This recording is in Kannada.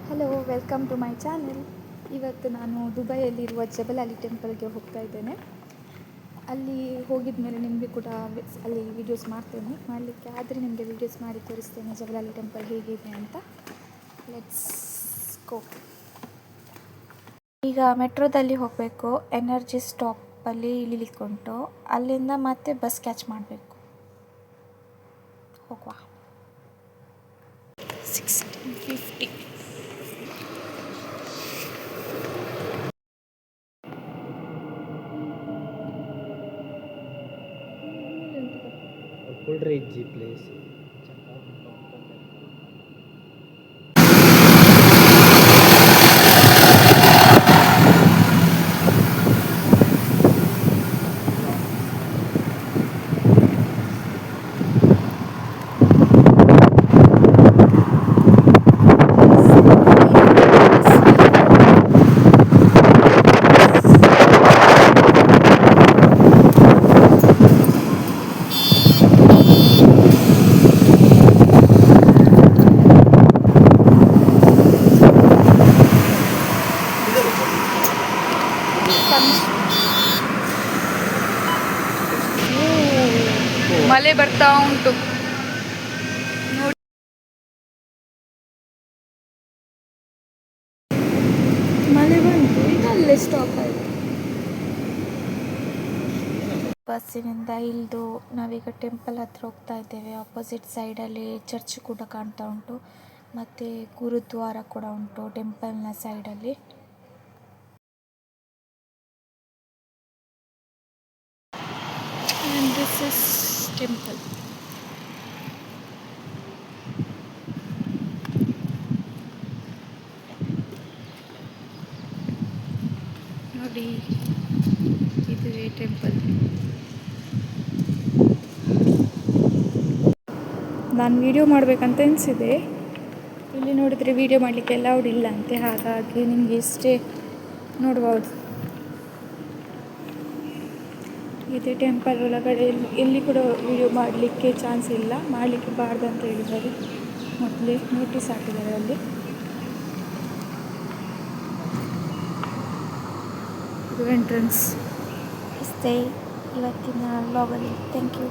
Hello, welcome to my channel. ಇವತ್ತು ನಾನು ದುಬೈಯಲ್ಲಿರುವ ಜಬಲ್ ಅಲಿ ಟೆಂಪಲ್ಗೆ ಹೋಗ್ತಾ ಇದ್ದೇನೆ. ಅಲ್ಲಿ ಹೋಗಿದ ಮೇಲೆ ನಿಮಗೆ ಕೂಡ ಅಲ್ಲಿ ವೀಡಿಯೋಸ್ ಮಾಡಲಿಕ್ಕೆ ಆದರೆ ನಿಮಗೆ ವೀಡಿಯೋಸ್ ಮಾಡಿ ತೋರಿಸ್ತೇನೆ ಜಬಲ್ ಅಲಿ ಟೆಂಪಲ್ ಹೇಗಿದೆ ಅಂತ. Let's go. ಈಗ ಮೆಟ್ರೋದಲ್ಲಿ ಹೋಗಬೇಕು. ಎನರ್ಜಿ ಸ್ಟಾಪಲ್ಲಿ ಇಳಿಲಿಕ್ಕುಂಟು. ಅಲ್ಲಿಂದ ಮತ್ತೆ ಬಸ್ ಕ್ಯಾಚ್ ಮಾಡಬೇಕು. ಹೋಗುವ. 1650. Coolridge place. ಮಳೆ ಬರ್ತಾ ಉಂಟು ನೋಡಿ. ಮಳೆ ಬಂತು, ಈಗ ಅಲ್ಲೇ ಸ್ಟಾಪ್ ಆಯಿತು. ಬಸ್ಸಿನಿಂದ ಇಳಿದು ನಾವೀಗ ಟೆಂಪಲ್ ಹತ್ರ ಹೋಗ್ತಾ ಇದ್ದೇವೆ. ಆಪೋಸಿಟ್ ಸೈಡಲ್ಲಿ ಚರ್ಚ್ ಕೂಡ ಕಾಣ್ತಾ ಉಂಟು, ಮತ್ತು ಗುರುದ್ವಾರ ಕೂಡ ಉಂಟು ಟೆಂಪಲ್ನ ಸೈಡಲ್ಲಿ. And this is temple. ನೋಡಿ, ಇದುವೇ ಟೆಂಪಲ್. ನಾನು ವಿಡಿಯೋ ಮಾಡಬೇಕಂತ ಎನಿಸಿದೆ. ಇಲ್ಲಿ ನೋಡಿದರೆ ವಿಡಿಯೋ ಮಾಡಲಿಕ್ಕೆ ಅಲೌಡ್ ಇಲ್ಲ ಅಂತೆ, ಹಾಗಾಗಿ ನಿಮಗೆ ಇಷ್ಟೇ ನೋಡ್ಬೋದು. ಇದೆ ಟೆಂಪಲ್ ಒಳಗಡೆ ಎಲ್ಲಿ ಕೂಡ ವಿಡಿಯೋ ಮಾಡಲಿಕ್ಕೆ ಚಾನ್ಸ್ ಇಲ್ಲ, ಮಾಡಲಿಕ್ಕೆ ಬಾರ್ದು ಅಂತ ಹೇಳಿದ್ದಾರೆ. ಮೊದಲೇ ನೋಟಿಸ್ ಹಾಕಿದ್ದಾರೆ ಅಲ್ಲಿ. ಇದು ಎಂಟ್ರೆನ್ಸ್. ಇಷ್ಟೇ ಇವತ್ತಿನ ವ್ಲಾಗಲ್ಲಿ. Thank you.